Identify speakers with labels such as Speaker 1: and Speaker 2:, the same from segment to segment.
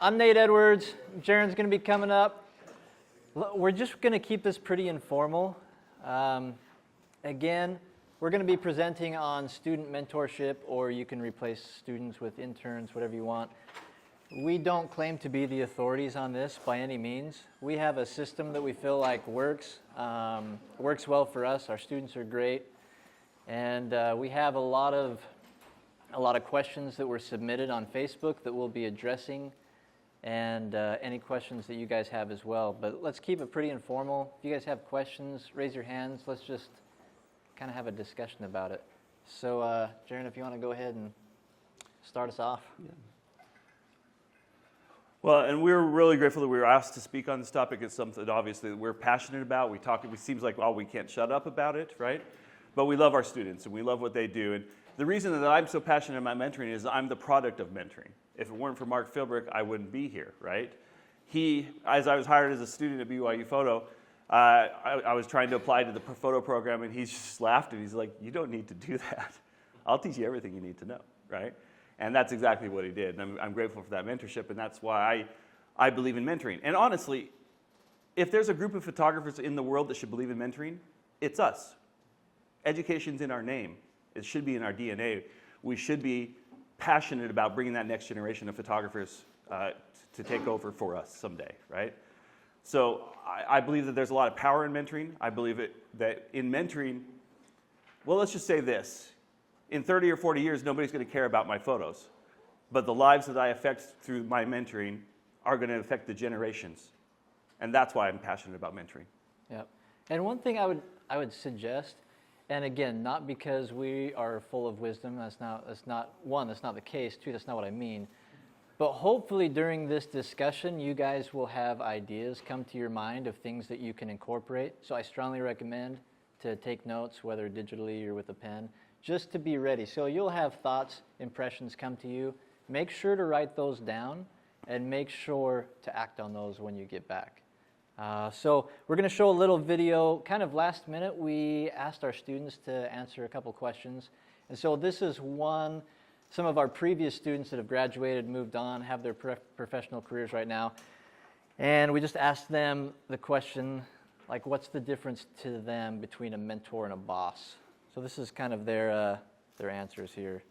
Speaker 1: I'm Nate Edwards. Jaren's going to be coming up. We're just going to keep this pretty informal. Again, we're going to be presenting on student mentorship, or you can replace students with interns, whatever you want. We don't claim to be the authorities on this by any means. We have a system that we feel like works well for us. Our students are great, and we have a lot of questions that were submitted on Facebook that we'll be addressing, and any questions that you guys have as well. But let's keep it pretty informal. If you guys have questions, raise your hands. Let's just kind of have a discussion about it. So, Jaren, if you want to go ahead and start us off.
Speaker 2: Yeah. Well, and we're really grateful that we were asked to speak on this topic. It's something obviously that we're passionate about. It seems like, well, we can't shut up about it, right? But we love our students and we love what they do. And the reason that I'm so passionate about mentoring is I'm the product of mentoring. If it weren't for Mark Philbrick, I wouldn't be here, right? As I was hired as a student at BYU Photo, I was trying to apply to the photo program, and he just laughed, and he's like, you don't need to do that. I'll teach you everything you need to know, right? And that's exactly what he did, and I'm grateful for that mentorship, and that's why I believe in mentoring. And honestly, if there's a group of photographers in the world that should believe in mentoring, it's us. Education's in our name. It should be in our DNA. We should be passionate about bringing that next generation of photographers to take over for us someday, right? So I believe that there's a lot of power in mentoring. I believe that in mentoring, well, let's just say this. In 30 or 40 years, nobody's going to care about my photos. But the lives that I affect through my mentoring are going to affect the generations. And that's why I'm passionate about mentoring.
Speaker 1: Yep. And one thing I would suggest, and again, not because we are full of wisdom, that's not the case. Two, that's not what I mean. But hopefully during this discussion, you guys will have ideas come to your mind of things that you can incorporate. So I strongly recommend to take notes, whether digitally or with a pen, just to be ready. So you'll have thoughts, impressions come to you. Make sure to write those down and make sure to act on those when you get back. So we're going to show a little video. Kind of last minute, we asked our students to answer a couple questions. And so this is some of our previous students that have graduated, moved on, have their professional careers right now. And we just asked them the question, like, what's the difference to them between a mentor and a boss? So this is kind of their answers here.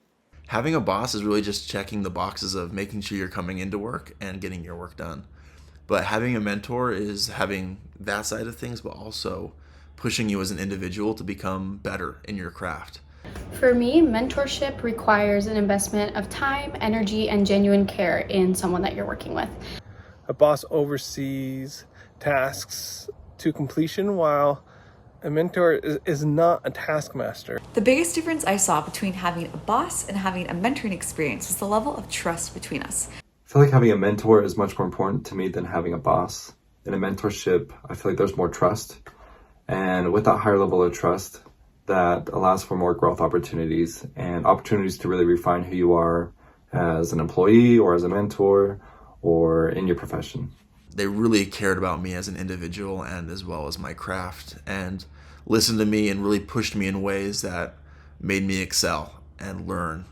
Speaker 3: Having a boss is really just checking the boxes of making sure you're coming into work and getting your work done. But having a mentor is having that side of things, but also pushing you as an individual to become better in your craft.
Speaker 4: For me, mentorship requires an investment of time, energy, and genuine care in someone that you're working with.
Speaker 5: A boss oversees tasks to completion, while a mentor is not a taskmaster.
Speaker 6: The biggest difference I saw between having a boss and having a mentoring experience was the level of trust between us.
Speaker 7: I feel like having a mentor is much more important to me than having a boss. In a mentorship, I feel like there's more trust. And with that higher level of trust, that allows for more growth opportunities and opportunities to really refine who you are as an employee or as a mentor or in your profession.
Speaker 3: They really cared about me as an individual and as well as my craft, and listened to me and really pushed me in ways that made me excel and learn.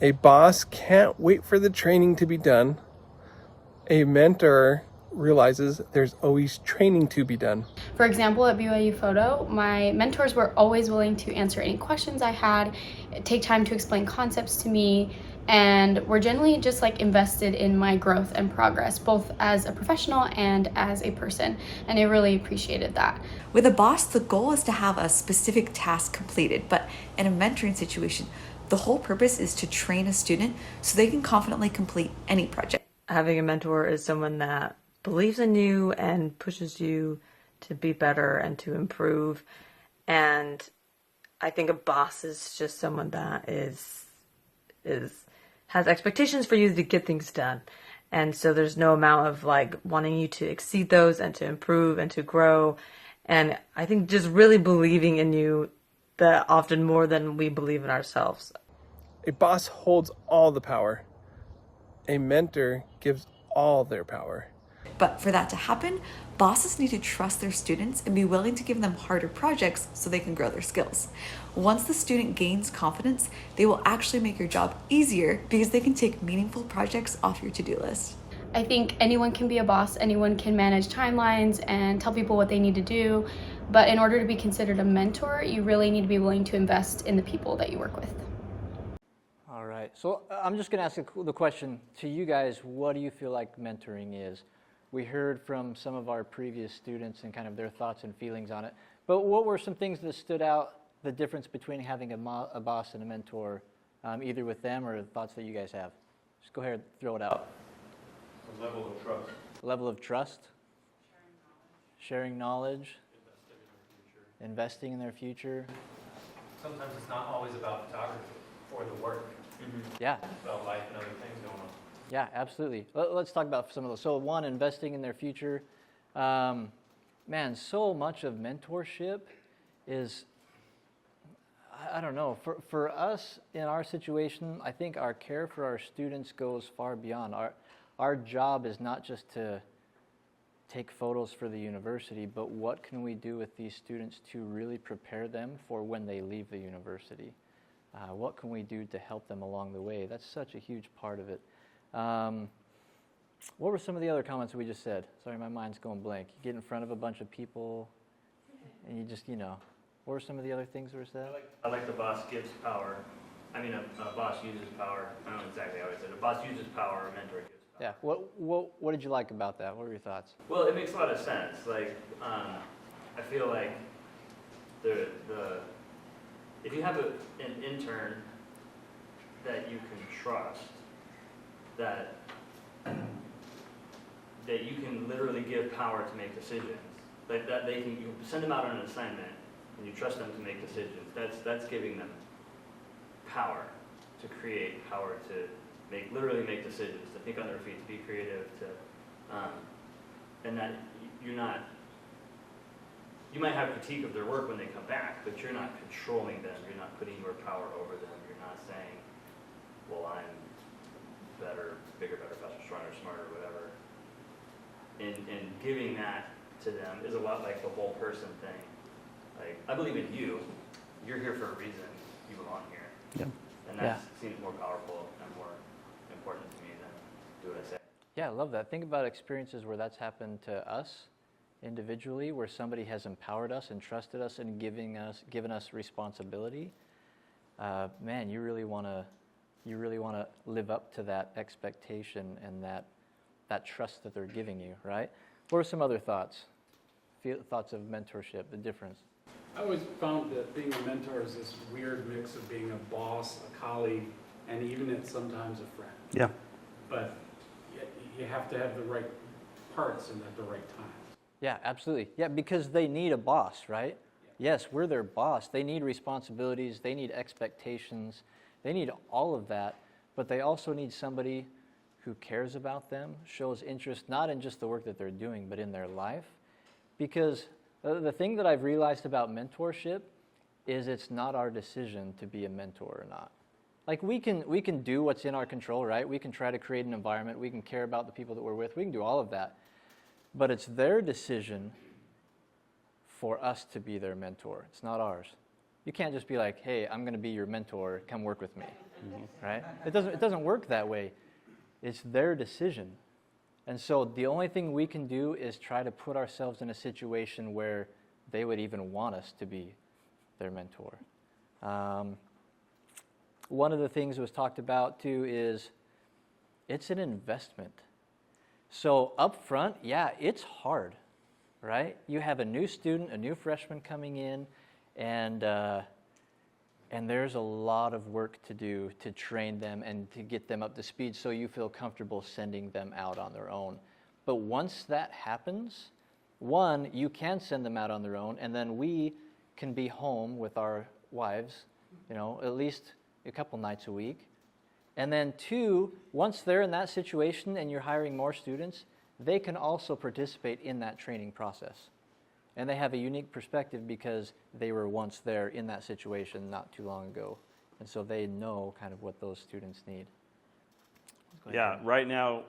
Speaker 5: A boss can't wait for the training to be done. A mentor realizes there's always training to be done.
Speaker 4: For example, at BYU Photo, my mentors were always willing to answer any questions I had, take time to explain concepts to me, and were generally just like invested in my growth and progress, both as a professional and as a person. And I really appreciated that.
Speaker 6: With a boss, the goal is to have a specific task completed, but in a mentoring situation, the whole purpose is to train a student so they can confidently complete any project.
Speaker 8: Having a mentor is someone that believes in you and pushes you to be better and to improve. And I think a boss is just someone that has expectations for you to get things done. And so there's no amount of like wanting you to exceed those and to improve and to grow. And I think just really believing in you that often more than we believe in ourselves.
Speaker 5: A boss holds all the power. A mentor gives all their power.
Speaker 6: But for that to happen, bosses need to trust their students and be willing to give them harder projects so they can grow their skills. Once the student gains confidence, they will actually make your job easier because they can take meaningful projects off your to-do list.
Speaker 4: I think anyone can be a boss, anyone can manage timelines and tell people what they need to do, but in order to be considered a mentor, you really need to be willing to invest in the people that you work with.
Speaker 1: All right, so I'm just going to ask the question to you guys, what do you feel like mentoring is? We heard from some of our previous students and kind of their thoughts and feelings on it, but what were some things that stood out, the difference between having a boss and a mentor, either with them or thoughts that you guys have? Just go ahead and throw it out.
Speaker 2: A level of trust.
Speaker 1: Level of trust. Sharing knowledge. Investing in their future.
Speaker 9: Sometimes it's not always about photography or the work.
Speaker 1: Yeah.
Speaker 9: It's about life and other things going on.
Speaker 1: Yeah, absolutely. Let's talk about some of those. So one, investing in their future. Man, so much of mentorship is, I don't know, for us in our situation, I think our care for our students goes far beyond. Our job is not just to take photos for the university, but what can we do with these students to really prepare them for when they leave the university? What can we do to help them along the way? That's such a huge part of it. What were some of the other comments we just said? Sorry, my mind's going blank. You get in front of a bunch of people and you just, what were some of the other things that were said?
Speaker 10: I like the boss gives power. I mean, a boss uses power. I don't know exactly how I said it. A boss uses power, a mentor gives power.
Speaker 1: Yeah. What did you like about that? What were your thoughts?
Speaker 10: Well, it makes a lot of sense. Like, I feel like if you have an intern that you can trust, that you can literally give power to make decisions, like that you send them out on an assignment and you trust them to make decisions. That's giving them power to create, power to literally make decisions, to think on their feet, to be creative, and that you might have critique of their work when they come back, but you're not controlling them. You're not putting your power over them. You're not saying, well, I'm better, bigger, better, faster, stronger, smarter, whatever. And giving that to them is a lot like the whole person thing. Like, I believe in you. You're here for a reason. You belong here.
Speaker 1: Yep.
Speaker 10: And that seems more powerful and more important to me than do what I say.
Speaker 1: Yeah, I love that. Think about experiences where that's happened to us individually, where somebody has empowered us and trusted us and given us responsibility. Man, you really want to live up to that expectation and that trust that they're giving you, right? What are some other thoughts? Thoughts of mentorship, the difference?
Speaker 11: I always found that being a mentor is this weird mix of being a boss, a colleague, and even sometimes a friend.
Speaker 2: Yeah.
Speaker 11: But you have to have the right parts and at the right times.
Speaker 1: Yeah, absolutely. Yeah, because they need a boss, right? Yeah. Yes, we're their boss. They need responsibilities. They need expectations. They need all of that. But they also need somebody who cares about them, shows interest not in just the work that they're doing, but in their life. Because the thing that I've realized about mentorship is it's not our decision to be a mentor or not. Like we can do what's in our control, right? We can try to create an environment. We can care about the people that we're with. We can do all of that. But it's their decision for us to be their mentor. It's not ours. You can't just be like, hey, I'm going to be your mentor. Come work with me, right? It doesn't work that way. It's their decision. And so the only thing we can do is try to put ourselves in a situation where they would even want us to be their mentor. One of the things that was talked about too is it's an investment. So up front, yeah, it's hard, right? You have a new student, a new freshman coming in, and there's a lot of work to do to train them and to get them up to speed so you feel comfortable sending them out on their own. But once that happens, one, you can send them out on their own, and then we can be home with our wives, at least a couple nights a week. And then two, once they're in that situation and you're hiring more students, they can also participate in that training process. And they have a unique perspective because they were once there in that situation not too long ago. And so they know kind of what those students need.
Speaker 2: Yeah, right now,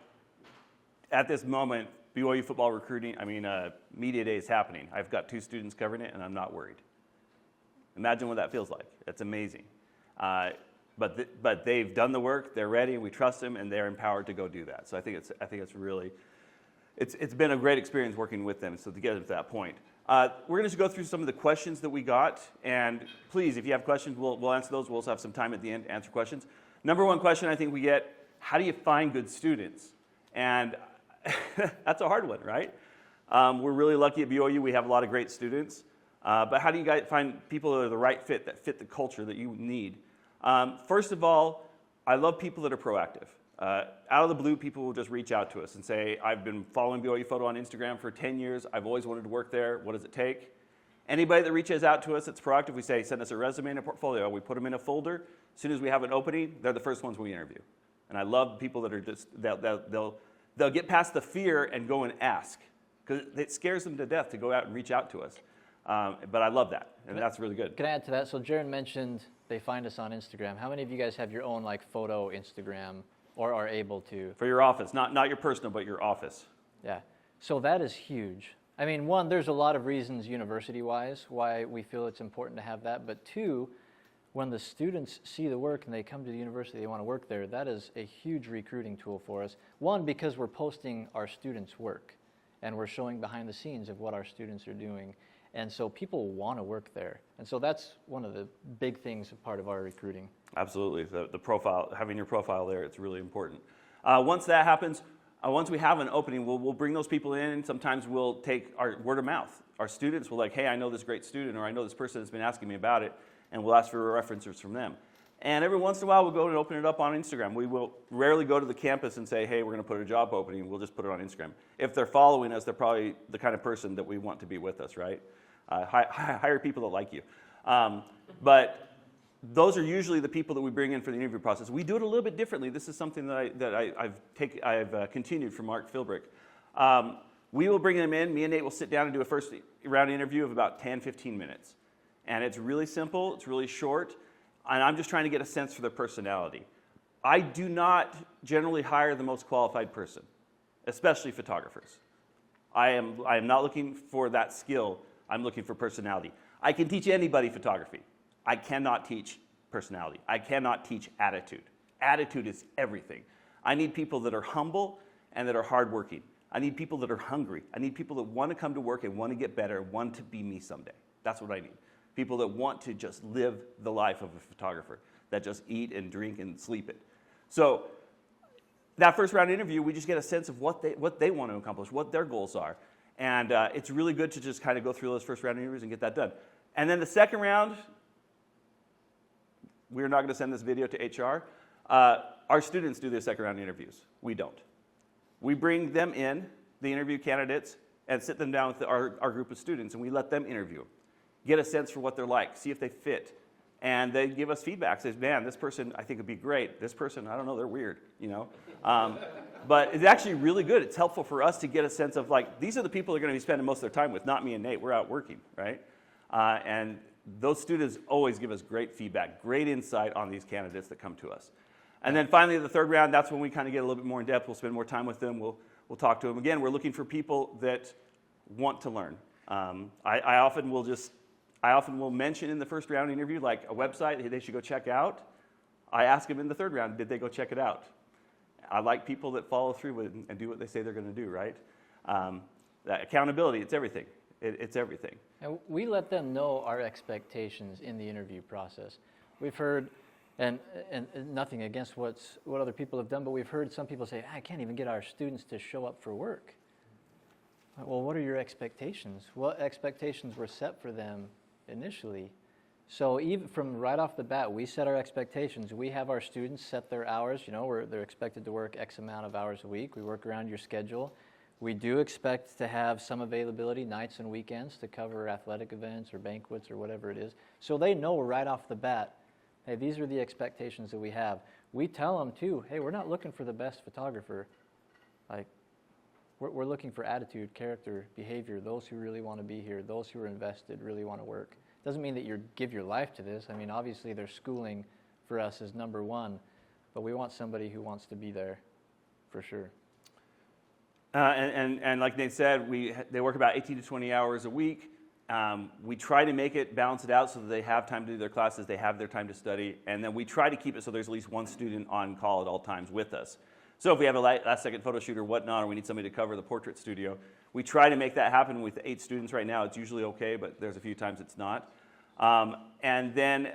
Speaker 2: at this moment, BYU football media day is happening. I've got 2 students covering it, and I'm not worried. Imagine what that feels like. That's amazing. But they've done the work, they're ready, we trust them, and they're empowered to go do that. So I think it's really, it's been a great experience working with them, so to get them to that point. We're going to go through some of the questions that we got, and please, if you have questions, we'll answer those. We'll also have some time at the end to answer questions. Number one question I think we get, how do you find good students? And that's a hard one, right? We're really lucky at BYU. We have a lot of great students. But how do you guys find people that are the right fit, that fit the culture that you need? First of all, I love people that are proactive. Out of the blue, people will just reach out to us and say, I've been following BYU Photo on Instagram for 10 years. I've always wanted to work there. What does it take? Anybody that reaches out to us that's proactive, we say, send us a resume and a portfolio. We put them in a folder. As soon as we have an opening, they're the first ones we interview. And I love people that are just, they'll get past the fear and go and ask. Because it scares them to death to go out and reach out to us. But I love that, and that's really good.
Speaker 1: Can I add to that? So Jaren mentioned they find us on Instagram. How many of you guys have your own photo Instagram or are able to?
Speaker 2: For your office, not your personal, but your office.
Speaker 1: Yeah. So that is huge. I mean, one, there's a lot of reasons university-wise why we feel it's important to have that. But two, when the students see the work and they come to the university, they want to work there, that is a huge recruiting tool for us. One, because we're posting our students' work and we're showing behind the scenes of what our students are doing. And so people want to work there. And so that's one of the big things, part of our recruiting.
Speaker 2: Absolutely. The profile, having your profile there, it's really important. Once that happens, once we have an opening, we'll bring those people in, and sometimes we'll take our word of mouth. Our students will hey, I know this great student, or I know this person has been asking me about it, and we'll ask for references from them. And every once in a while, we'll go and open it up on Instagram. We will rarely go to the campus and say, hey, we're going to put a job opening. We'll just put it on Instagram. If they're following us, they're probably the kind of person that we want to be with us, right? Hire people that like you. But those are usually the people that we bring in for the interview process. We do it a little bit differently. This is something that I've continued from Mark Philbrick. We will bring them in. Me and Nate will sit down and do a first round interview of about 10, 15 minutes. And it's really simple. It's really short. And I'm just trying to get a sense for their personality. I do not generally hire the most qualified person, especially photographers. I am not looking for that skill. I'm looking for personality. I can teach anybody photography. I cannot teach personality. I cannot teach attitude. Attitude is everything. I need people that are humble and that are hardworking. I need people that are hungry. I need people that want to come to work and want to get better, want to be me someday. That's what I need. People that want to just live the life of a photographer, that just eat and drink and sleep it. So that first round interview, we just get a sense of what they want to accomplish, what their goals are. And it's really good to just kind of go through those first round interviews and get that done. And then the second round, we're not going to send this video to HR. Our students do their second round interviews. We don't. We bring them in, the interview candidates, and sit them down with our group of students, and we let them interview them. Get a sense for what they're like, see if they fit. And they give us feedback, says, man, this person I think would be great. This person, I don't know, they're weird, you know. But it's actually really good. It's helpful for us to get a sense of these are the people they're going to be spending most of their time with, not me and Nate. We're out working, right? And those students always give us great feedback, great insight on these candidates that come to us. And then finally, the third round, that's when we kind of get a little bit more in depth. We'll spend more time with them. We'll talk to them. Again, we're looking for people that want to learn. I often will mention in the first round interview, a website they should go check out. I ask them in the third round, did they go check it out? I like people that follow through and do what they say they're going to do, right? That accountability, it's everything. It's everything.
Speaker 1: And we let them know our expectations in the interview process. We've heard, and nothing against what other people have done, but we've heard some people say, I can't even get our students to show up for work. Well, what are your expectations? What expectations were set for them initially? So even from right off the bat, we set our expectations. We have our students set their hours. They're expected to work X amount of hours a week. We work around your schedule. We do expect to have some availability nights and weekends to cover athletic events or banquets or whatever it is. So they know right off the bat, hey, these are the expectations that we have. We tell them too, hey, we're not looking for the best photographer. We're looking for attitude, character, behavior, those who really want to be here, those who are invested, really want to work. Doesn't mean that you give your life to this. I mean, obviously their schooling for us is number one, but we want somebody who wants to be there for sure.
Speaker 2: And like Nate said, they work about 18 to 20 hours a week. We try to make it balance it out so that they have time to do their classes, they have their time to study, and then we try to keep it so there's at least one student on call at all times with us. So if we have a last-second photo shoot or whatnot, or we need somebody to cover the portrait studio, we try to make that happen with 8 students right now. It's usually okay, but there's a few times it's not. And then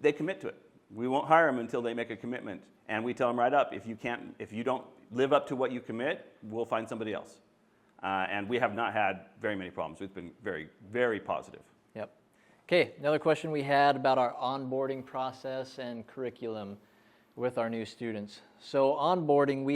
Speaker 2: they commit to it. We won't hire them until they make a commitment, and we tell them right up, if you don't live up to what you commit, we'll find somebody else. And we have not had very many problems. It's been very, very positive.
Speaker 1: Yep. Okay, another question we had about our onboarding process and curriculum with our new students. So onboarding,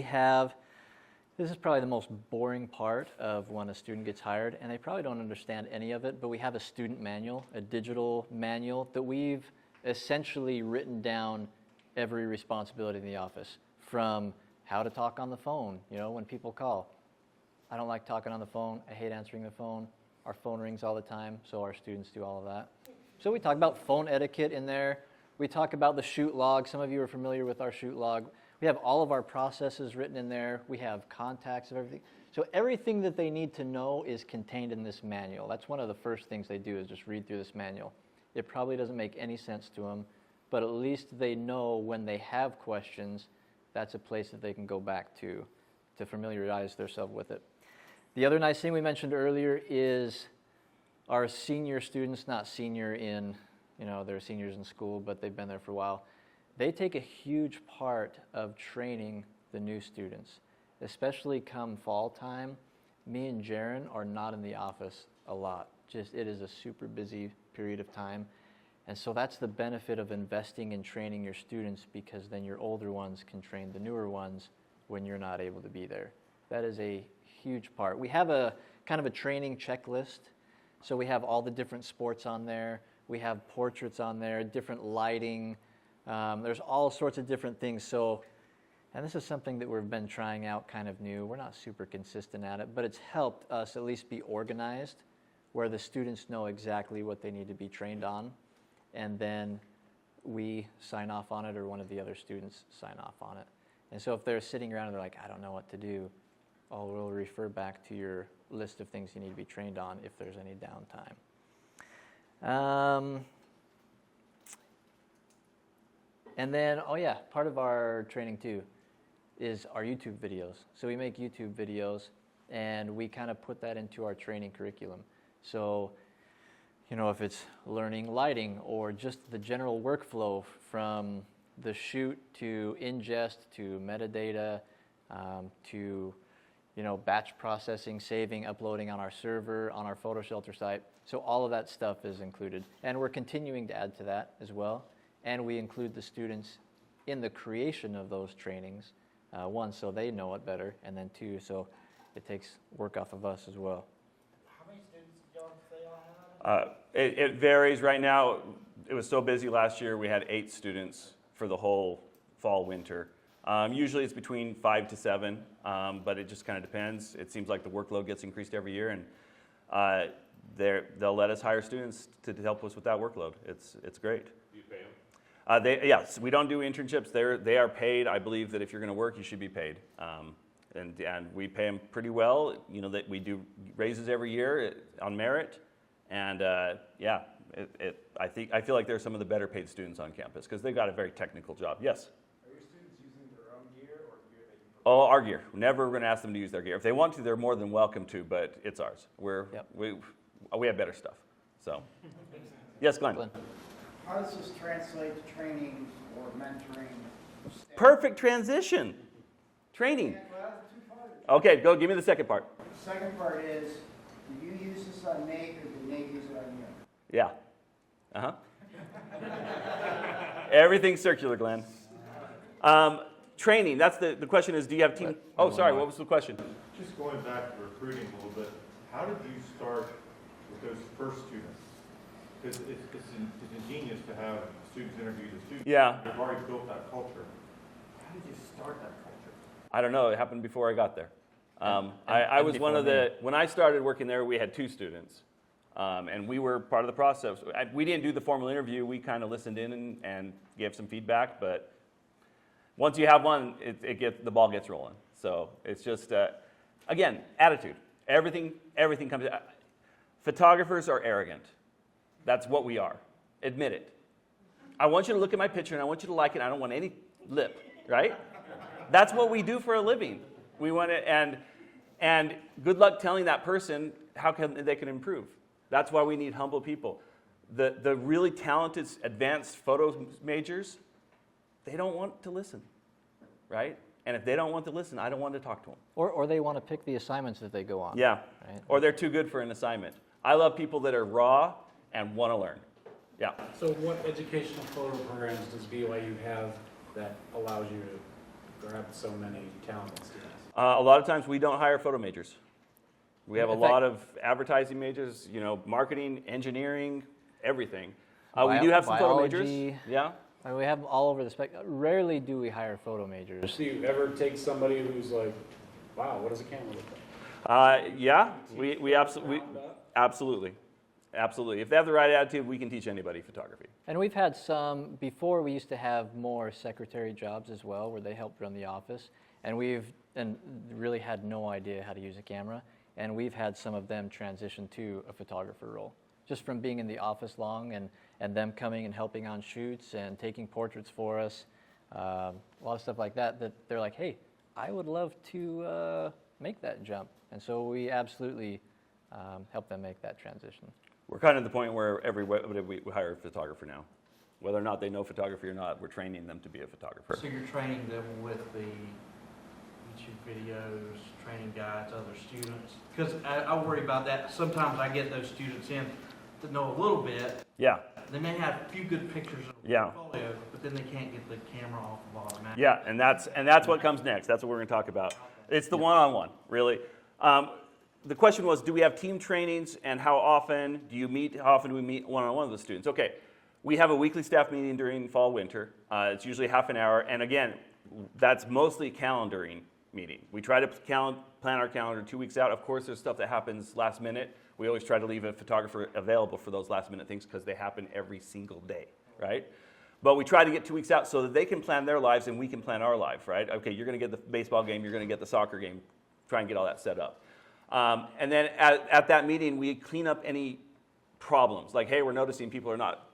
Speaker 1: this is probably the most boring part of when a student gets hired, and they probably don't understand any of it, but we have a student manual, a digital manual that we've essentially written down every responsibility in the office, from how to talk on the phone, when people call. I don't like talking on the phone. I hate answering the phone. Our phone rings all the time, so our students do all of that. So we talk about phone etiquette in there. We talk about the shoot log. Some of you are familiar with our shoot log. We have all of our processes written in there. We have contacts of everything. So everything that they need to know is contained in this manual. That's one of the first things they do, is just read through this manual. It probably doesn't make any sense to them, but at least they know when they have questions, that's a place that they can go back to familiarize themselves with it. The other nice thing we mentioned earlier is our senior students, not senior in, they're seniors in school, but they've been there for a while. They take a huge part of training the new students, especially come fall time. Me and Jaren are not in the office a lot. It is a super busy period of time. And so that's the benefit of investing in training your students, because then your older ones can train the newer ones when you're not able to be there. That is a huge part. We have a kind of a training checklist. So we have all the different sports on there. We have portraits on there, different lighting. There's all sorts of different things. So, and this is something that we've been trying out kind of new. We're not super consistent at it, but it's helped us at least be organized, where the students know exactly what they need to be trained on. And then we sign off on it, or one of the other students sign off on it. And so if they're sitting around and they're like, I don't know what to do, we'll refer back to your list of things you need to be trained on if there's any downtime. And then, part of our training too is our YouTube videos. So we make YouTube videos, and we kind of put that into our training curriculum. So, if it's learning lighting, or just the general workflow from the shoot to ingest to metadata to batch processing, saving, uploading on our server, on our photo shelter site. So all of that stuff is included. And we're continuing to add to that as well. And we include the students in the creation of those trainings. One, so they know it better, and then 2, so it takes work off of us as well.
Speaker 12: How many students did y'all say y'all had?
Speaker 2: It varies. Right now, it was so busy last year, we had 8 students for the whole fall, winter. Usually it's between 5 to 7, but it just kind of depends. It seems like the workload gets increased every year, and they'll let us hire students to help us with that workload. It's great.
Speaker 13: Do you pay them?
Speaker 2: Yes, we don't do internships. They are paid. I believe that if you're going to work, you should be paid. And we pay them pretty well. That we do raises every year on merit, and I feel like they're some of the better paid students on campus, because they've got a very technical job. Yes. Oh, our gear. Never going to ask them to use their gear. If they want to, they're more than welcome to, but it's ours. We have better stuff. So, yes, Glenn.
Speaker 12: How does this translate to training or mentoring?
Speaker 2: Perfect transition. Training. Okay, go. Give me the second part.
Speaker 12: The second part is, do you use this on Nate, or did Nate use it on you?
Speaker 2: Yeah. Everything's circular, Glenn. Training, that's the question is, do you have team? Oh, sorry, what was the question?
Speaker 13: Just going back to recruiting a little bit, how did you start with those first students? Because it's ingenious to have students interview the students.
Speaker 2: Yeah.
Speaker 13: You've already built that culture. How did you start that culture?
Speaker 2: I don't know, it happened before I got there. I was one of when I started working there, we had 2 students. And we were part of the process. We didn't do the formal interview, we kind of listened in and gave some feedback, but once you have one, the ball gets rolling. So it's just, again, attitude. Everything comes. Photographers are arrogant. That's what we are. Admit it. I want you to look at my picture and I want you to like it. I don't want any lip, right? That's what we do for a living. We want to, and good luck telling that person how they can improve. That's why we need humble people. The really talented, advanced photo majors, they don't want to listen, right? And if they don't want to listen, I don't want to talk to them.
Speaker 1: Or they want to pick the assignments that they go on.
Speaker 2: Yeah.
Speaker 1: Right?
Speaker 2: Or they're too good for an assignment. I love people that are raw and want to learn. Yeah.
Speaker 11: So what educational photo programs does BYU have that allows you to grab so many talented students?
Speaker 2: A lot of times we don't hire photo majors. We have a
Speaker 1: In fact,
Speaker 2: lot of advertising majors, marketing, engineering, everything. We do have some photo majors.
Speaker 1: biology.
Speaker 2: Yeah.
Speaker 1: We have them all over the spectrum. Rarely do we hire photo majors.
Speaker 11: Do you ever take somebody who's like, wow, what does a camera look like?
Speaker 2: Yeah, we absolutely. If they have the right attitude, we can teach anybody photography.
Speaker 1: And we've had some, before we used to have more secretary jobs as well, where they helped run the office. And really had no idea how to use a camera. And we've had some of them transition to a photographer role. Just from being in the office long and them coming and helping on shoots and taking portraits for us. A lot of stuff like that they're like, hey, I would love to make that jump. And so we absolutely help them make that transition.
Speaker 2: We're kind of at the point where we hire a photographer now. Whether or not they know photography or not, we're training them to be a photographer.
Speaker 14: So you're training them with the YouTube videos, training guides, other students? Because I worry about that. Sometimes I get those students in to know a little bit.
Speaker 2: Yeah.
Speaker 14: They may have a few good pictures in the portfolio, but then they can't get the camera off of automatic.
Speaker 2: Yeah, and that's what comes next. That's what we're going to talk about. It's the one-on-one, really. The question was, do we have team trainings, and how often do you meet? How often do we meet one-on-one with the students? Okay, we have a weekly staff meeting during fall, winter. It's usually half an hour, and again, that's mostly a calendaring meeting. We try to plan our calendar 2 weeks out. Of course, there's stuff that happens last minute. We always try to leave a photographer available for those last minute things because they happen every single day, right? But we try to get 2 weeks out so that they can plan their lives and we can plan our life, right? Okay, you're going to get the baseball game, you're going to get the soccer game. Try and get all that set up. And then at that meeting, we clean up any problems. Like, hey, we're noticing people are not,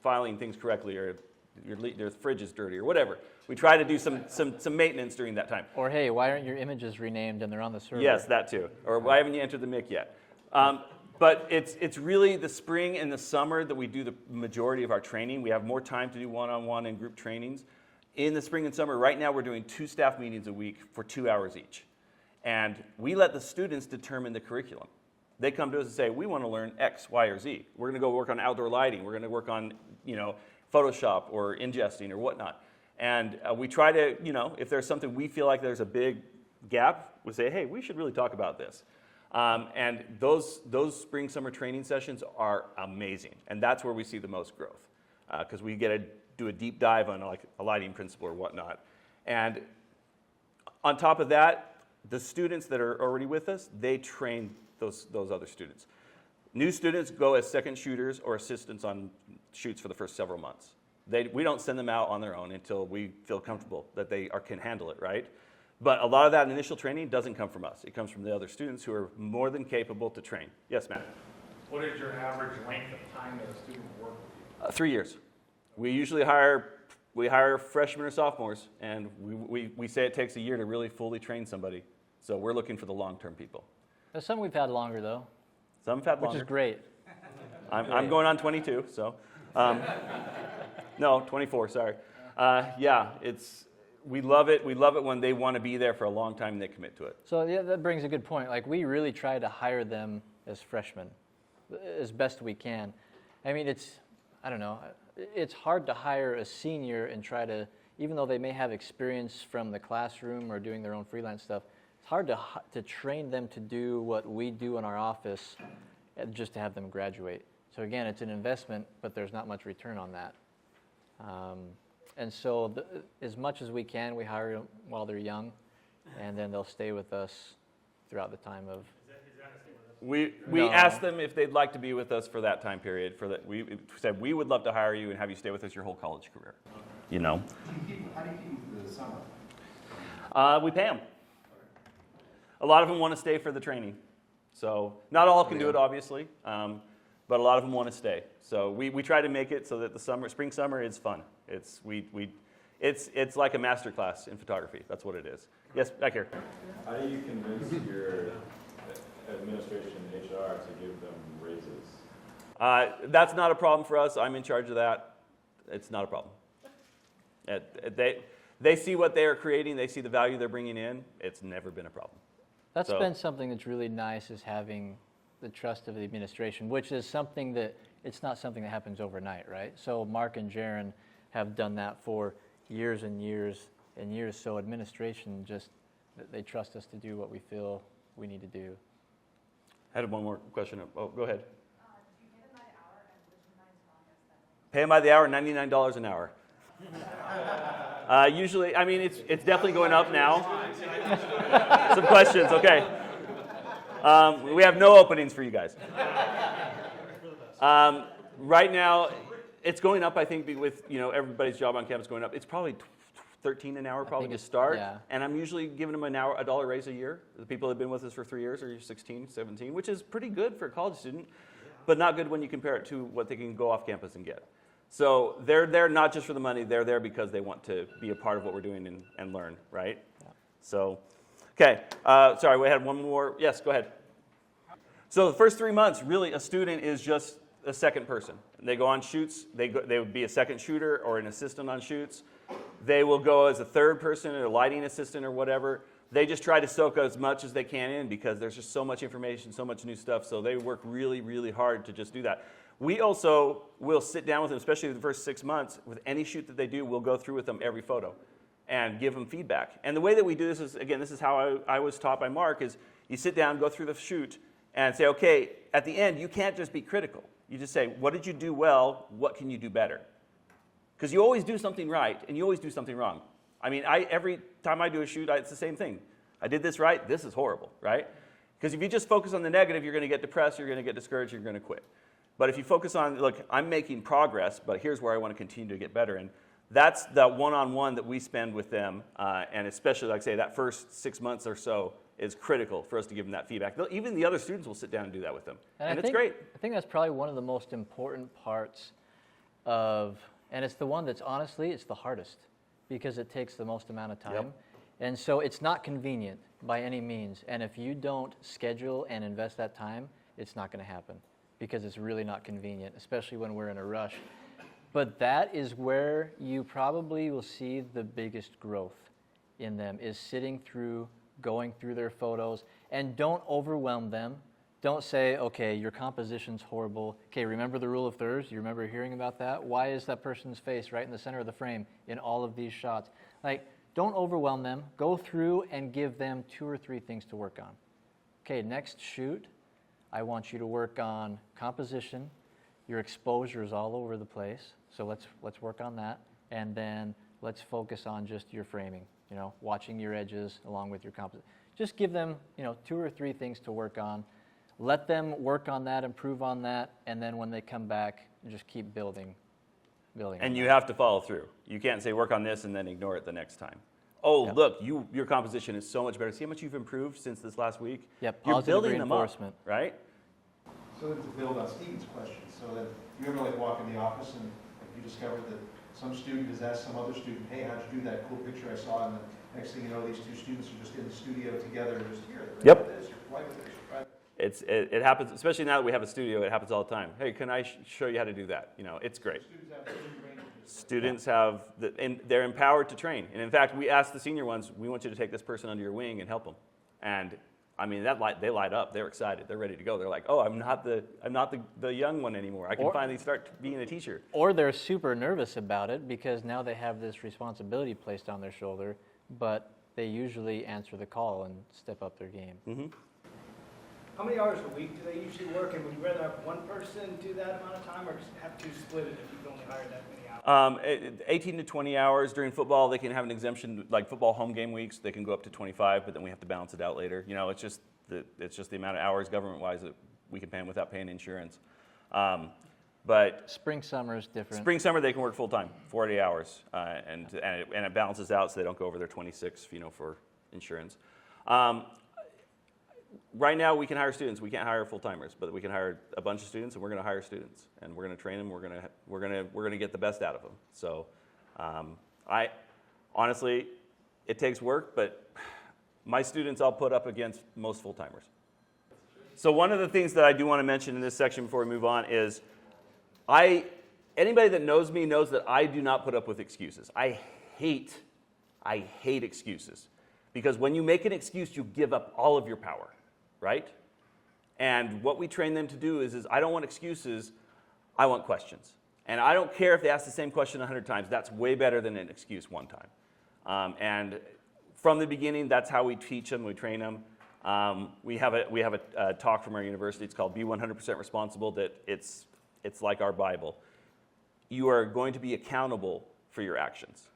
Speaker 2: filing things correctly, or their fridge is dirty, or whatever. We try to do some maintenance during that time.
Speaker 1: Or, hey, why aren't your images renamed and they're on the server?
Speaker 2: Yes, that too. Or why haven't you entered the MIC yet? But it's really the spring and the summer that we do the majority of our training. We have more time to do one-on-one and group trainings. In the spring and summer, right now we're doing 2 staff meetings a week for 2 hours each. And we let the students determine the curriculum. They come to us and say, we want to learn X, Y, or Z. We're going to go work on outdoor lighting. We're going to work on, Photoshop or ingesting or whatnot. And we try to, if there's something we feel like there's a big gap, we say, hey, we should really talk about this. And those spring, summer training sessions are amazing. And that's where we see the most growth. Because we get to do a deep dive on like a lighting principle or whatnot. And on top of that, the students that are already with us, they train those other students. New students go as second shooters or assistants on shoots for the first several months. We don't send them out on their own until we feel comfortable that they can handle it, right? But a lot of that initial training doesn't come from us. It comes from the other students who are more than capable to train. Yes, Matt?
Speaker 9: What is your average length of time that a student will work with you?
Speaker 2: 3 years. We usually hire freshmen or sophomores, and we say it takes a year to really fully train somebody. So we're looking for the long-term people.
Speaker 1: There's some we've had longer, though.
Speaker 2: Some have had longer.
Speaker 1: Which is great.
Speaker 2: I'm going on 22, so. No, 24, sorry. We love it. We love it when they want to be there for a long time and they commit to it.
Speaker 1: So yeah, that brings a good point. Like, we really try to hire them as freshmen as best we can. I mean, it's hard to hire a senior and try to, even though they may have experience from the classroom or doing their own freelance stuff, it's hard to train them to do what we do in our office just to have them graduate. So again, it's an investment, but there's not much return on that. And so as much as we can, we hire them while they're young, and then they'll stay with us throughout the time of...
Speaker 2: We asked them if they'd like to be with us for that time period. We said we would love to hire you and have you stay with us your whole college career.
Speaker 13: How do you keep the summer?
Speaker 2: We pay them. A lot of them want to stay for the training. So not all can do it, obviously, but a lot of them want to stay. So we try to make it so that the spring summer is fun. It's like a master class in photography. That's what it is. Yes, back here.
Speaker 15: How do you convince your administration and HR to give them raises?
Speaker 2: That's not a problem for us. I'm in charge of that. It's not a problem. They see what they are creating. They see the value they're bringing in. It's never been a problem.
Speaker 1: That's been something that's really nice, is having the trust of the administration, which is something that, it's not something that happens overnight, right? So Mark and Jaren have done that for years and years and years. So administration just, they trust us to do what we feel we need to do.
Speaker 2: I had one more question. Oh, go ahead. Pay them by the hour, $99 an hour. Usually, I mean, it's definitely going up now. Some questions, okay. We have no openings for you guys. Right now, it's going up, I think, with everybody's job on campus going up. It's probably $13 an hour probably to start.
Speaker 1: Yeah.
Speaker 2: And I'm usually giving them a dollar raise a year. The people that have been with us for 3 years are 16, 17, which is pretty good for a college student, but not good when you compare it to what they can go off campus and get. So they're there not just for the money, they're there because they want to be a part of what we're doing and learn, right? Yeah. So, okay, sorry, we had one more. Yes, go ahead. So the first 3 months, really, a student is just a second person. They go on shoots. They would be a second shooter or an assistant on shoots. They will go as a third person, or a lighting assistant or whatever. They just try to soak as much as they can in because there's just so much information, so much new stuff. So they work really, really hard to just do that. We also will sit down with them, especially the first 6 months. With any shoot that they do, we'll go through with them every photo and give them feedback. And the way that we do this is, again, this is how I was taught by Mark, is you sit down, go through the shoot, and say, okay, at the end, you can't just be critical. You just say, what did you do well? What can you do better? Because you always do something right, and you always do something wrong. I mean, every time I do a shoot, it's the same thing. I did this right, this is horrible, right? Because if you just focus on the negative, you're going to get depressed, you're going to get discouraged, you're going to quit. But if you focus on, look, I'm making progress, but here's where I want to continue to get better. And that's the one-on-one that we spend with them. And especially, like I say, that first 6 months or so is critical for us to give them that feedback. Even the other students will sit down and do that with them. And it's great. I
Speaker 1: think that's probably one of the most important parts of, and it's the one that's honestly, it's the hardest because it takes the most amount of time. Yep. And so it's not convenient by any means. And if you don't schedule and invest that time, it's not going to happen, because it's really not convenient, especially when we're in a rush. But that is where you probably will see the biggest growth in them, is sitting through, going through their photos, and don't overwhelm them. Don't say, okay, your composition's horrible. Okay, remember the rule of thirds? You remember hearing about that? Why is that person's face right in the center of the frame in all of these shots? Like, don't overwhelm them. Go through and give them 2 or 3 things to work on. Okay, next shoot, I want you to work on composition. Your exposure is all over the place, so let's work on that. And then let's focus on just your framing, watching your edges along with your composition. Just give them, 2 or 3 things to work on. Let them work on that, improve on that, and then when they come back, just keep building.
Speaker 2: And you have to follow through. You can't say work on this and then ignore it the next time. Oh, yep. Look, your composition is so much better. See how much you've improved since this last week?
Speaker 1: Yep,
Speaker 2: you're
Speaker 1: positive
Speaker 2: building
Speaker 1: reinforcement.
Speaker 2: Them up, right?
Speaker 13: So then to build on Stephen's question, so that you ever walk in the office and you discover that some student has asked some other student, hey, how'd you do that cool picture I saw? And the next thing you know, these 2 students are just in the studio together and just here.
Speaker 2: Yep.
Speaker 13: This,
Speaker 2: it happens, especially now that we have a studio, it happens all the time. Hey, can I show you how to do that? It's great. Students have, and they're empowered to train. And in fact, we asked the senior ones, we want you to take this person under your wing and help them. And I mean, they light up. They're excited. They're ready to go. They're like, oh, I'm not the young one anymore. I can finally start being a teacher.
Speaker 1: Or they're super nervous about it because now they have this responsibility placed on their shoulder, but they usually answer the call and step up their game.
Speaker 2: Mm-hmm.
Speaker 9: How many hours a week do they usually work, and would you rather have one person do that amount of time, or just have 2 split it if you've only hired that many hours? 18 to 20 hours during football. They can have an exemption, like football home game weeks. They can go up to 25, but then we have to balance it out later. It's just the amount of hours government-wise that we can pay them without paying insurance. But
Speaker 1: spring summer is different.
Speaker 2: Spring summer they can work full time, 40 hours, and it balances out so they don't go over their 26, for insurance. right now we can hire students. We can't hire full-timers, but we can hire a bunch of students, and we're going to hire students, and we're going to train them. We're going to get the best out of them. So, I honestly, it takes work, but my students I'll put up against most full-timers. So one of the things that I do want to mention in this section before we move on is, anybody that knows me knows that I do not put up with excuses. I hate excuses, because when you make an excuse, you give up all of your power, right? And what we train them to do is I don't want excuses, I want questions. And I don't care if they ask the same question 100 times. That's way better than an excuse one time. And from the beginning, that's how we teach them, we train them. We have a talk from our university. It's called Be 100% Responsible, that it's like our Bible. You are going to be accountable for your actions.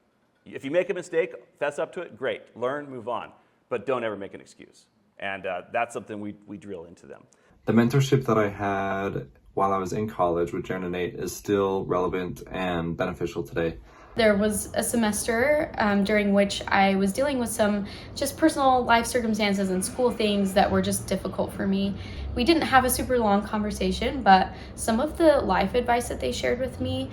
Speaker 2: If you make a mistake, fess up to it, great. Learn, move on. But don't ever make an excuse. And that's something we drill into them.
Speaker 7: The mentorship that I had while I was in college with Jaren and Nate is still relevant and beneficial today.
Speaker 4: There was a semester during which I was dealing with some just personal life circumstances and school things that were just difficult for me. We didn't have a super long conversation, but some of the life advice that they shared with me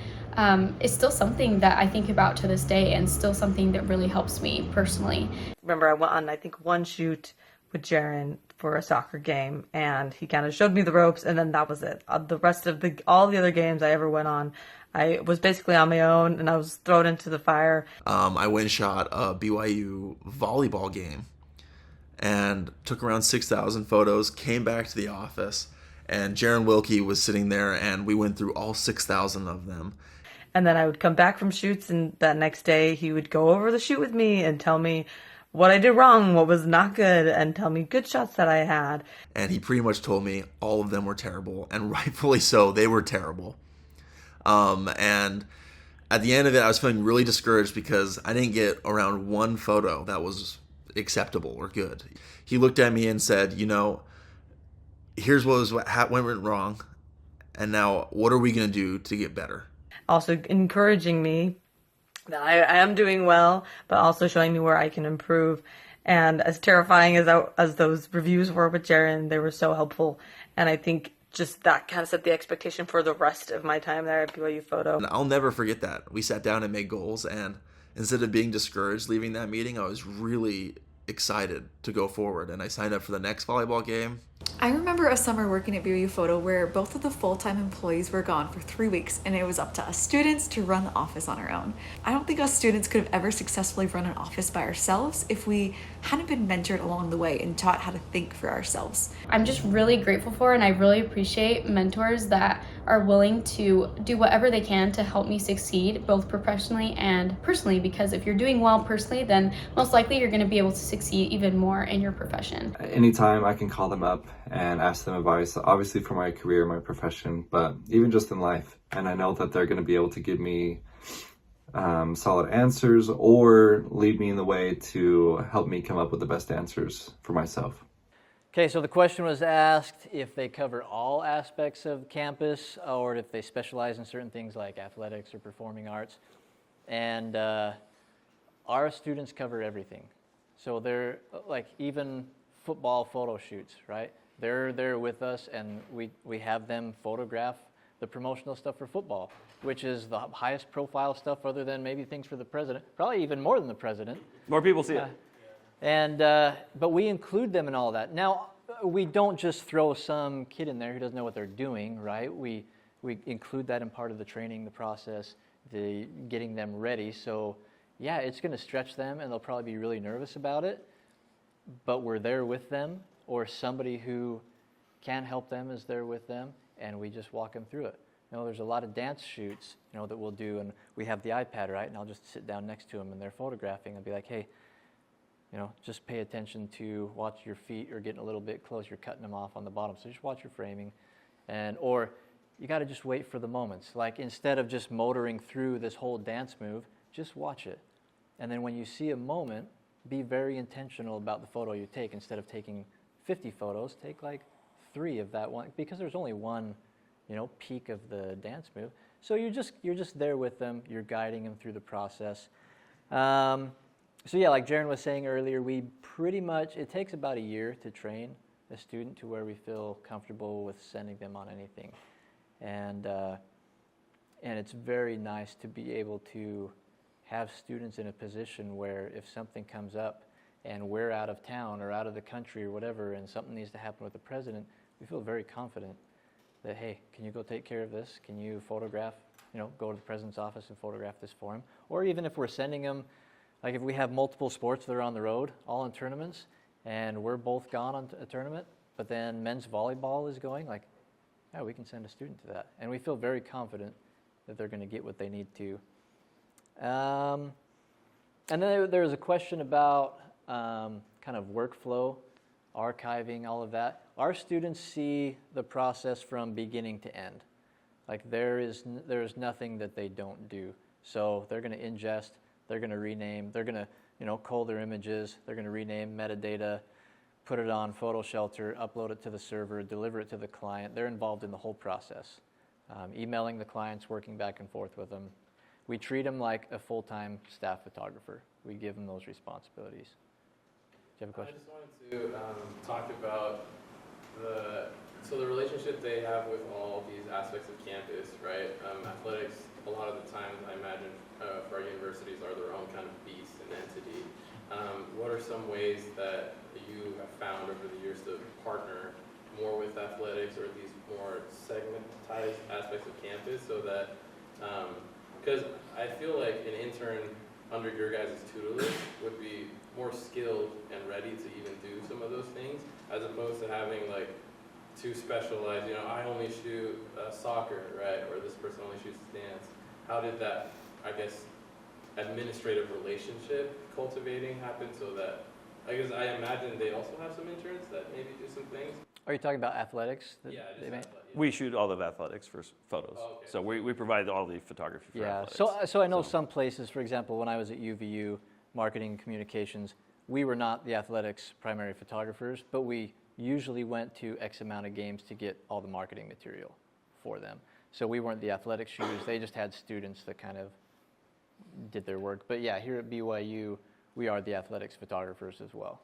Speaker 4: is still something that I think about to this day, and still something that really helps me personally.
Speaker 8: Remember, I went on, I think, one shoot with Jaren for a soccer game, and he kind of showed me the ropes, and then that was it. The rest of all the other games I ever went on, I was basically on my own, and I was thrown into the fire.
Speaker 3: I went and shot a BYU volleyball game and took around 6,000 photos, came back to the office, and Jaren Wilkey was sitting there, and we went through all 6,000 of them.
Speaker 8: And then I would come back from shoots, and that next day he would go over the shoot with me and tell me what I did wrong, what was not good, and tell me good shots that I had.
Speaker 3: And he pretty much told me all of them were terrible, and rightfully so, they were terrible. And at the end of it, I was feeling really discouraged because I didn't get around one photo that was acceptable or good. He looked at me and said, here's what went wrong, and now what are we going to do to get better?
Speaker 8: Also encouraging me that I am doing well, but also showing me where I can improve. And as terrifying as those reviews were with Jaren, they were so helpful. And I think just that kind of set the expectation for the rest of my time there at BYU Photo.
Speaker 3: And I'll never forget that. We sat down and made goals, and instead of being discouraged leaving that meeting, I was really excited to go forward, and I signed up for the next volleyball game.
Speaker 6: I remember a summer working at BYU Photo where both of the full-time employees were gone for 3 weeks, and it was up to us students to run the office on our own. I don't think us students could have ever successfully run an office by ourselves if we hadn't been mentored along the way and taught how to think for ourselves.
Speaker 4: I'm just really grateful for, and I really appreciate mentors that are willing to do whatever they can to help me succeed, both professionally and personally, because if you're doing well personally, then most likely you're going to be able to succeed even more in your profession.
Speaker 7: Anytime I can call them up and ask them advice, obviously for my career, my profession, but even just in life. And I know that they're going to be able to give me solid answers or lead me in the way to help me come up with the best answers for myself.
Speaker 1: Okay, so the question was asked if they cover all aspects of campus or if they specialize in certain things like athletics or performing arts. And our students cover everything. So they're like even football photo shoots, right? They're there with us, and we have them photograph the promotional stuff for football, which is the highest profile stuff other than maybe things for the president, probably even more than the president.
Speaker 2: More people see it.
Speaker 1: And but we include them in all that. Now, we don't just throw some kid in there who doesn't know what they're doing, right? We include that in part of the training, the process, the getting them ready. So yeah, it's going to stretch them, and they'll probably be really nervous about it. But we're there with them, or somebody who can help them is there with them, and we just walk them through it. There's a lot of dance shoots, that we'll do, and we have the iPad, right? And I'll just sit down next to them, and they're photographing, and be like, hey, just pay attention to watch your feet. You're getting a little bit close. You're cutting them off on the bottom. So just watch your framing, or you got to just wait for the moments. Like instead of just motoring through this whole dance move, just watch it, and then when you see a moment, be very intentional about the photo you take. Instead of taking 50 photos, take like 3 of that one, because there's only one, peak of the dance move. So you're just there with them. You're guiding them through the process. So yeah, like Jaren was saying earlier, we pretty much, it takes about a year to train a student to where we feel comfortable with sending them on anything. And it's very nice to be able to have students in a position where if something comes up and we're out of town or out of the country or whatever, and something needs to happen with the president, we feel very confident that, hey, can you go take care of this? Can you photograph, go to the president's office and photograph this for him? Or even if we're sending them, like if we have multiple sports that are on the road, all in tournaments, and we're both gone on a tournament, but then men's volleyball is going, like, yeah, we can send a student to that. And we feel very confident that they're going to get what they need to. And then there was a question about kind of workflow, archiving, all of that. Our students see the process from beginning to end. Like there is nothing that they don't do. So they're going to ingest, they're going to rename, they're going to cull their images, they're going to rename metadata, put it on Photo Shelter, upload it to the server, deliver it to the client. They're involved in the whole process. Emailing the clients, working back and forth with them. We treat them like a full-time staff photographer. We give them those responsibilities. Do you have a question?
Speaker 16: I just wanted to talk about the relationship they have with all these aspects of campus, right? Athletics, a lot of the times, I imagine, for our universities are their own kind of beast and entity. What are some ways that you have found over the years to partner more with athletics, or these more segmentized aspects of campus, so that, because I feel like an intern under your guys' tutelage would be more skilled and ready to even do some of those things, as opposed to having like too specialized, I only shoot soccer, right, or this person only shoots dance. How did that, I guess, administrative relationship cultivating happen, so that, I guess I imagine they also have some interns that maybe do some things?
Speaker 1: Are you talking about athletics?
Speaker 16: Yeah,
Speaker 2: We shoot all of athletics for photos.
Speaker 16: Oh, okay.
Speaker 2: So we provide all the photography for athletics.
Speaker 1: So I know some places, for example, when I was at UVU, marketing and communications, we were not the athletics primary photographers, but we usually went to X amount of games to get all the marketing material for them. So we weren't the athletic shooters. They just had students that kind of did their work. But yeah, here at BYU, we are the athletics photographers as well.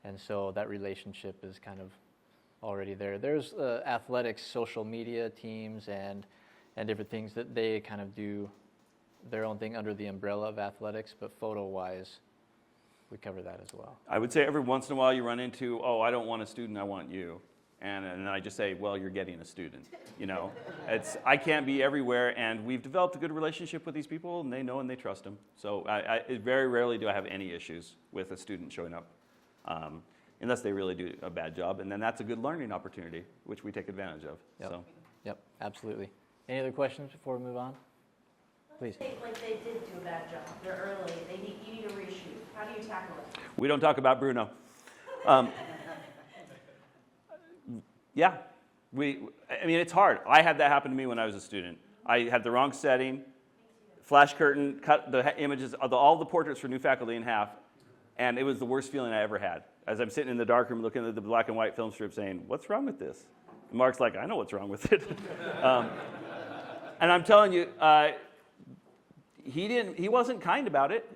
Speaker 1: And so that relationship is kind of already there. There's athletics social media teams and different things that they kind of do their own thing under the umbrella of athletics, but photo-wise, we cover that as well.
Speaker 2: I would say every once in a while you run into, I don't want a student, I want you. And then I just say, well, you're getting a student. I can't be everywhere, and we've developed a good relationship with these people, and they know and they trust them. So very rarely do I have any issues with a student showing up, unless they really do a bad job, and then that's a good learning opportunity, which we take advantage of.
Speaker 1: Yep, absolutely. Any other questions before we move on? Please.
Speaker 17: Like they did do a bad job. They're early. You need a reshoot. How do you tackle it?
Speaker 2: We don't talk about Bruno. Yeah, it's hard. I had that happen to me when I was a student. I had the wrong setting, flash curtain, cut the images, all the portraits for new faculty in half, and it was the worst feeling I ever had. As I'm sitting in the darkroom looking at the black and white film strip saying, what's wrong with this? And Mark's like, I know what's wrong with it. And I'm telling you, he wasn't kind about it.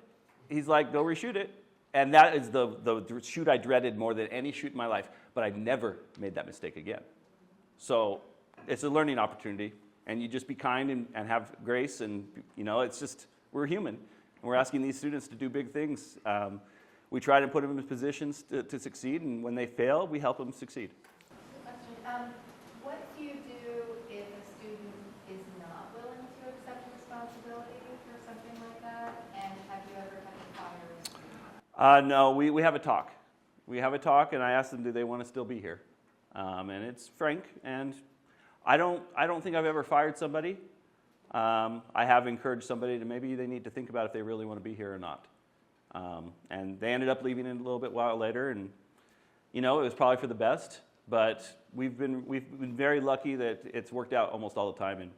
Speaker 2: He's like, go reshoot it. And that is the shoot I dreaded more than any shoot in my life. But I never made that mistake again. So it's a learning opportunity. And you just be kind and have grace. And, it's just, we're human. And we're asking these students to do big things. We try to put them in positions to succeed. And when they fail, we help them succeed.
Speaker 17: Question. What do you do if a student is not willing to accept responsibility for something like that? And have you ever had to fire a student?
Speaker 2: No, we have a talk. We have a talk, and I ask them, do they want to still be here? And it's frank, and I don't think I've ever fired somebody. I have encouraged somebody to maybe they need to think about if they really want to be here or not. And they ended up leaving a little bit while later, and it was probably for the best. But we've been very lucky that it's worked out almost all the time. And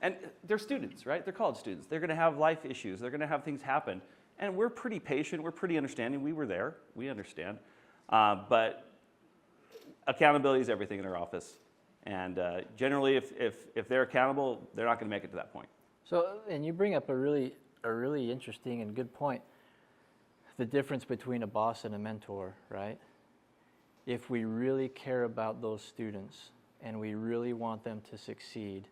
Speaker 2: and they're students, right? They're college students. They're going to have life issues. They're going to have things happen. And we're pretty patient. We're pretty understanding. We were there. We understand. But accountability is everything in our office. And generally, if they're accountable, they're not going to make it to that point.
Speaker 1: So, and you bring up a really interesting and good point. The difference between a boss and a mentor, right? if we really care about those students and we really want them to succeed,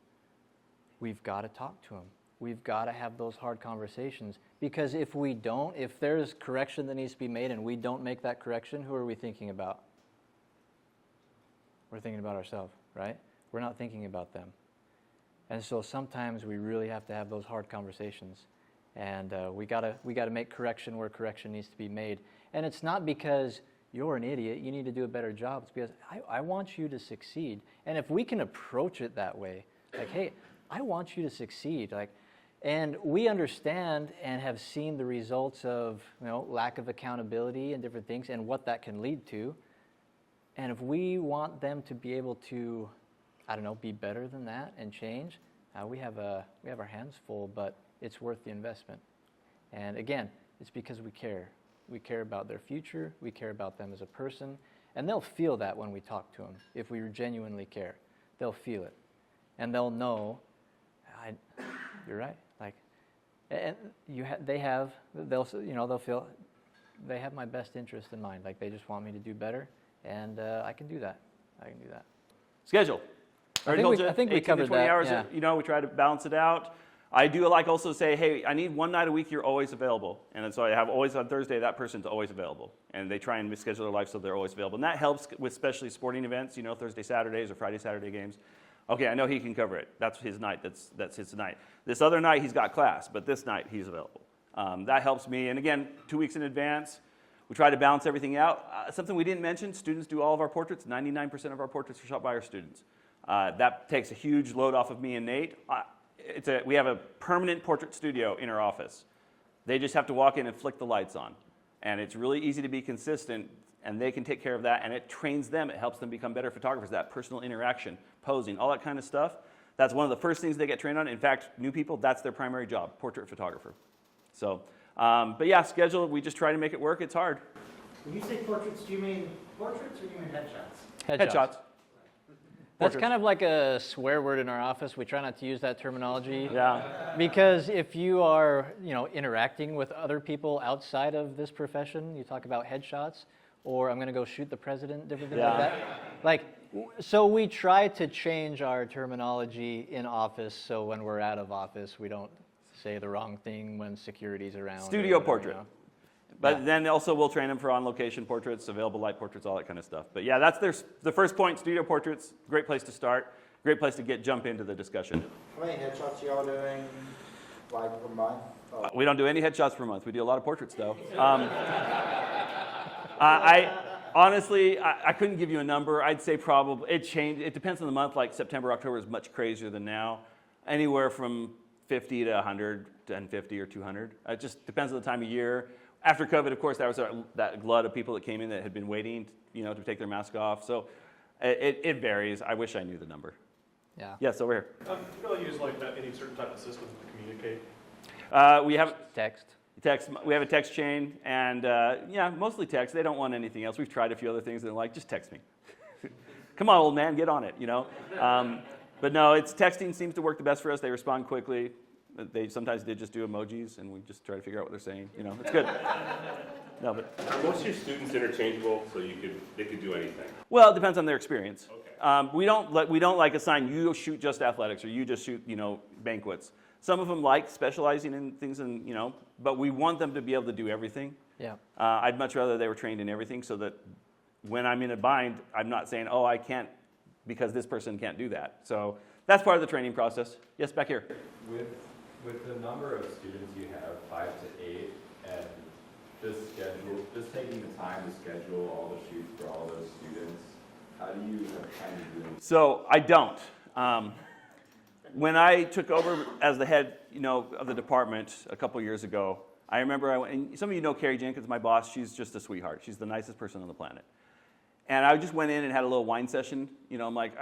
Speaker 1: we've got to talk to them. We've got to have those hard conversations, because if we don't, if there's correction that needs to be made and we don't make that correction, who are we thinking about? We're thinking about ourselves, right? We're not thinking about them. And so sometimes we really have to have those hard conversations, and we gotta make correction where correction needs to be made. And it's not because you're an idiot, you need to do a better job. It's because I want you to succeed. And if we can approach it that way, like, hey, I want you to succeed, like, and we understand and have seen the results of, you know, lack of accountability and different things and what that can lead to. And if we want them to be able to, I don't know, be better than that and change, we have our hands full, but it's worth the investment. And again, it's because we care. We care about their future. We care about them as a person. And they'll feel that when we talk to them. If we genuinely care, they'll feel it. And they'll know, you're right. Like, and they'll feel they have my best interest in mind. Like, they just want me to do better. And I can do that.
Speaker 2: Schedule.
Speaker 1: I think we
Speaker 2: 18
Speaker 1: covered
Speaker 2: to 20
Speaker 1: that.
Speaker 2: hours,
Speaker 1: Yeah.
Speaker 2: you know, we try to balance it out. I do like also say, hey, I need one night a week you're always available. And so I have always on Thursday, that person's always available. And they try and schedule their life so they're always available. And that helps with especially sporting events, you know, Thursday, Saturdays or Friday, Saturday games. Okay, I know he can cover it. That's his night. That's his night. This other night he's got class, but this night he's available. That helps me. And again, 2 weeks in advance, we try to balance everything out. Something we didn't mention, students do all of our portraits. 99% of our portraits are shot by our students. That takes a huge load off of me and Nate. We have a permanent portrait studio in our office. They just have to walk in and flick the lights on. And it's really easy to be consistent, and they can take care of that, and it trains them. It helps them become better photographers, that personal interaction, posing, all that kind of stuff. That's one of the first things they get trained on. In fact, new people, that's their primary job, portrait photographer. So, but yeah, schedule, we just try to make it work. It's hard.
Speaker 14: When you say portraits, do you mean portraits or do you mean headshots?
Speaker 2: Headshots.
Speaker 1: That's kind of like a swear word in our office. We try not to use that terminology.
Speaker 2: Yeah.
Speaker 1: Because if you are, you know, interacting with other people outside of this profession, you talk about headshots, or I'm going to go shoot the president, different things like that. Like, so we try to change our terminology in office so when we're out of office, we don't say the wrong thing when security's around.
Speaker 2: Studio portrait.
Speaker 1: You know.
Speaker 2: But then also we'll train them for on-location portraits, available light portraits, all that kind of stuff. But yeah, that's the first point, studio portraits, great place to start, great place to jump into the discussion.
Speaker 12: How many headshots are y'all doing, like, per month? Oh.
Speaker 2: We don't do any headshots per month. We do a lot of portraits, though. Honestly, I couldn't give you a number. I'd say probably, it changed. It depends on the month. Like September, October is much crazier than now. Anywhere from 50 to 100, 150 or 200. It just depends on the time of year. After COVID, of course, there was that glut of people that came in that had been waiting, you know, to take their mask off. So it varies. I wish I knew the number.
Speaker 1: Yeah.
Speaker 2: Yes, over here.
Speaker 18: Do you all use like any certain type of system to communicate?
Speaker 2: We have
Speaker 1: text.
Speaker 2: We have a text chain, and yeah, mostly text. They don't want anything else. We've tried a few other things, and they're like, just text me. Come on, old man, get on it, you know. But no, texting seems to work the best for us. They respond quickly. They sometimes did just do emojis, and we just try to figure out what they're saying. You know, it's good. No, but
Speaker 15: are most of your students interchangeable, so they could do anything?
Speaker 2: Well, it depends on their experience.
Speaker 15: Okay.
Speaker 2: We don't like assign you shoot just athletics or you just shoot, you know, banquets. Some of them like specializing in things, and you know, but we want them to be able to do everything.
Speaker 1: Yeah.
Speaker 2: I'd much rather they were trained in everything, so that when I'm in a bind, I'm not saying, oh, I can't because this person can't do that. So that's part of the training process. Yes, back here.
Speaker 15: With the number of students you have, 5 to 8, and just taking the time to schedule all the shoots for all those students, how do you have time to do them?
Speaker 2: So I don't. When I took over as the head, you know, of the department a couple years ago, I remember, and some of you know Carrie Jenkins, my boss. She's just a sweetheart. She's the nicest person on the planet. And I just went in and had a little wine session. You know, I'm like,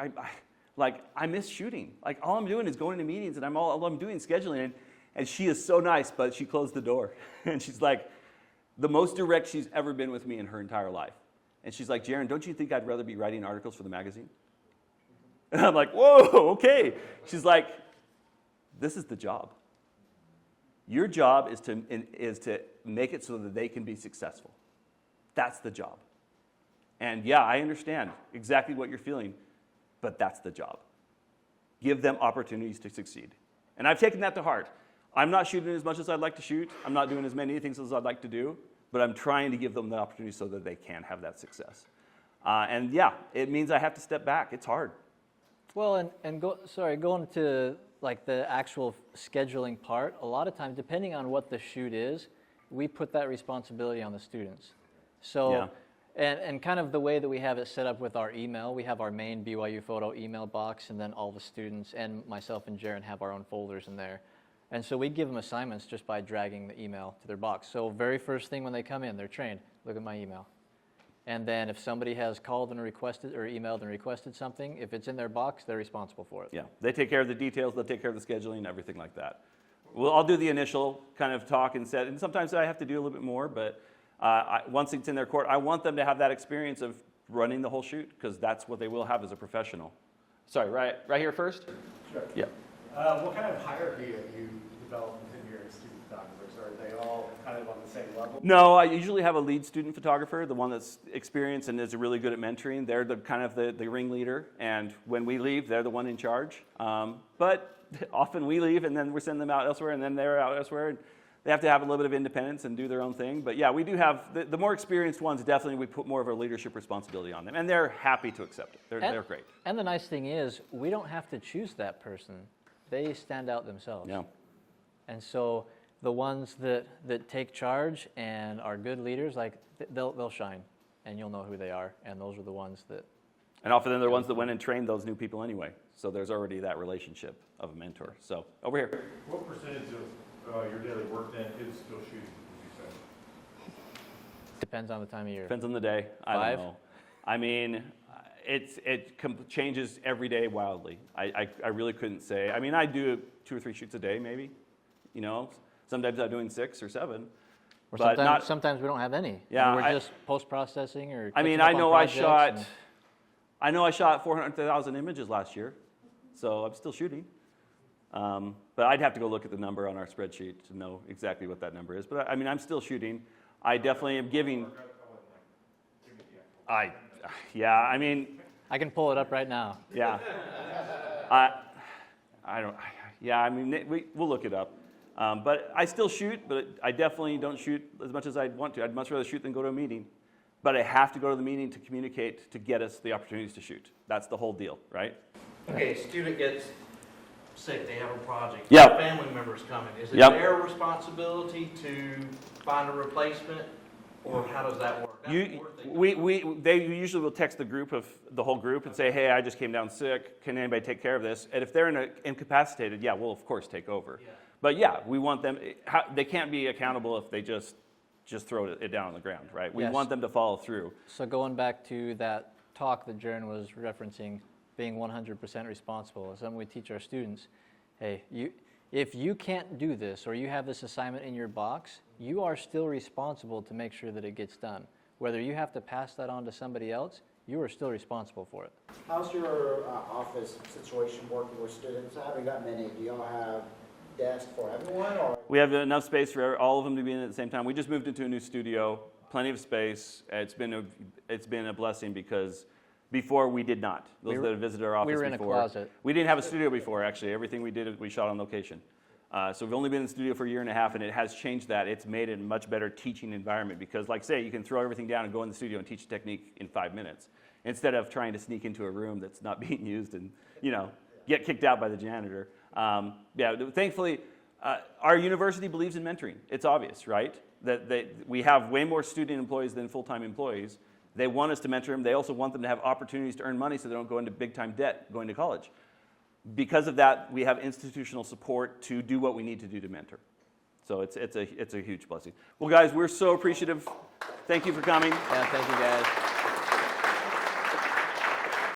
Speaker 2: I miss shooting. Like, all I'm doing is going to meetings, and all I'm doing is scheduling. And she is so nice, but she closed the door. And she's like, the most direct she's ever been with me in her entire life. And she's like, Jaren, don't you think I'd rather be writing articles for the magazine? And I'm like, whoa, okay. She's like, this is the job. Your job is to make it so that they can be successful. That's the job. And yeah, I understand exactly what you're feeling, but that's the job. Give them opportunities to succeed. And I've taken that to heart. I'm not shooting as much as I'd like to shoot. I'm not doing as many things as I'd like to do, but I'm trying to give them the opportunity so that they can have that success. And yeah, it means I have to step back. It's hard.
Speaker 1: Well, going to like the actual scheduling part, a lot of times, depending on what the shoot is, we put that responsibility on the students. So,
Speaker 2: Yeah.
Speaker 1: and kind of the way that we have it set up with our email, we have our main BYU Photo email box, and then all the students and myself and Jaren have our own folders in there. And so we give them assignments just by dragging the email to their box. So very first thing when they come in, they're trained, look at my email. And then if somebody has called and requested or emailed and requested something, if it's in their box, they're responsible for it.
Speaker 2: Yeah, they take care of the details, they'll take care of the scheduling, everything like that. Well, I'll do the initial kind of talk and set, and sometimes I have to do a little bit more, but once it's in their court, I want them to have that experience of running the whole shoot, because that's what they will have as a professional. Sorry, right here first?
Speaker 9: Sure.
Speaker 2: Yeah.
Speaker 9: What kind of hierarchy have you developed within your student photographers? Are they all kind of on the same level?
Speaker 2: No, I usually have a lead student photographer, the one that's experienced and is really good at mentoring. They're the kind of the ringleader, and when we leave, they're the one in charge. But often we leave, and then we send them out elsewhere, and then they're out elsewhere, and they have to have a little bit of independence and do their own thing. But yeah, we do have, the more experienced ones, definitely we put more of a leadership responsibility on them, and they're happy to accept it. They're great.
Speaker 1: And the nice thing is, we don't have to choose that person. They stand out themselves.
Speaker 2: Yeah.
Speaker 1: And so the ones that take charge and are good leaders, like they'll shine, and you'll know who they are. And those are the ones that.
Speaker 2: And often they're the ones that went and trained those new people anyway. So there's already that relationship of a mentor. So over here.
Speaker 18: What percentage of your daily work then is still shooting, would you say?
Speaker 1: Depends on the time of year.
Speaker 2: Depends on the day. I don't know. I mean, it changes every day wildly. I really couldn't say. I mean, I do 2 or 3 shoots a day, maybe. You know, sometimes I'm doing 6 or 7.
Speaker 1: Or
Speaker 2: But
Speaker 1: sometimes we don't have any.
Speaker 2: Yeah,
Speaker 1: we're just post-processing or.
Speaker 2: I mean, I know I shot 400,000 images last year, so I'm still shooting. But I'd have to go look at the number on our spreadsheet to know exactly what that number is. But I mean, I'm still shooting. I definitely am giving. Yeah, I mean.
Speaker 1: I can pull it up right now.
Speaker 2: Yeah. I don't. Yeah, I mean, we'll look it up. But I still shoot, but I definitely don't shoot as much as I'd want to. I'd much rather shoot than go to a meeting. But I have to go to the meeting to communicate, to get us the opportunities to shoot. That's the whole deal, right?
Speaker 14: Okay, student gets sick, they have a project.
Speaker 2: Yep.
Speaker 14: Family members coming. Is it
Speaker 2: Yep.
Speaker 14: their responsibility to find a replacement, or how does that work?
Speaker 2: They usually will text the whole group and say, hey, I just came down sick. Can anybody take care of this? And if they're incapacitated, yeah, we'll of course take over. Yeah. But yeah, we want them. They can't be accountable if they just throw it down on the ground, right? We want them to follow through.
Speaker 1: So going back to that talk that Jaren was referencing, being 100% responsible, is something we teach our students. Hey, if you can't do this or you have this assignment in your box, you are still responsible to make sure that it gets done. Whether you have to pass that on to somebody else, you are still responsible for it.
Speaker 12: How's your office situation working with students? I haven't got many. Do y'all have desks for everyone? Or?
Speaker 2: We have enough space for all of them to be in at the same time. We just moved into a new studio, plenty of space. It's been a blessing because before we did not. Those that have visited our office before.
Speaker 1: We were in a closet.
Speaker 2: We didn't have a studio before, actually. Everything we did, we shot on location. So we've only been in the studio for 1.5 years, and it has changed that. It's made it a much better teaching environment because, like say, you can throw everything down and go in the studio and teach a technique in 5 minutes instead of trying to sneak into a room that's not being used and, get kicked out by the janitor. Thankfully, our university believes in mentoring. It's obvious, right? That we have way more student employees than full-time employees. They want us to mentor them. They also want them to have opportunities to earn money so they don't go into big-time debt going to college. Because of that, we have institutional support to do what we need to do to mentor. So it's a huge blessing. Well, guys, we're so appreciative. Thank you for coming.
Speaker 1: Yeah, thank you, guys.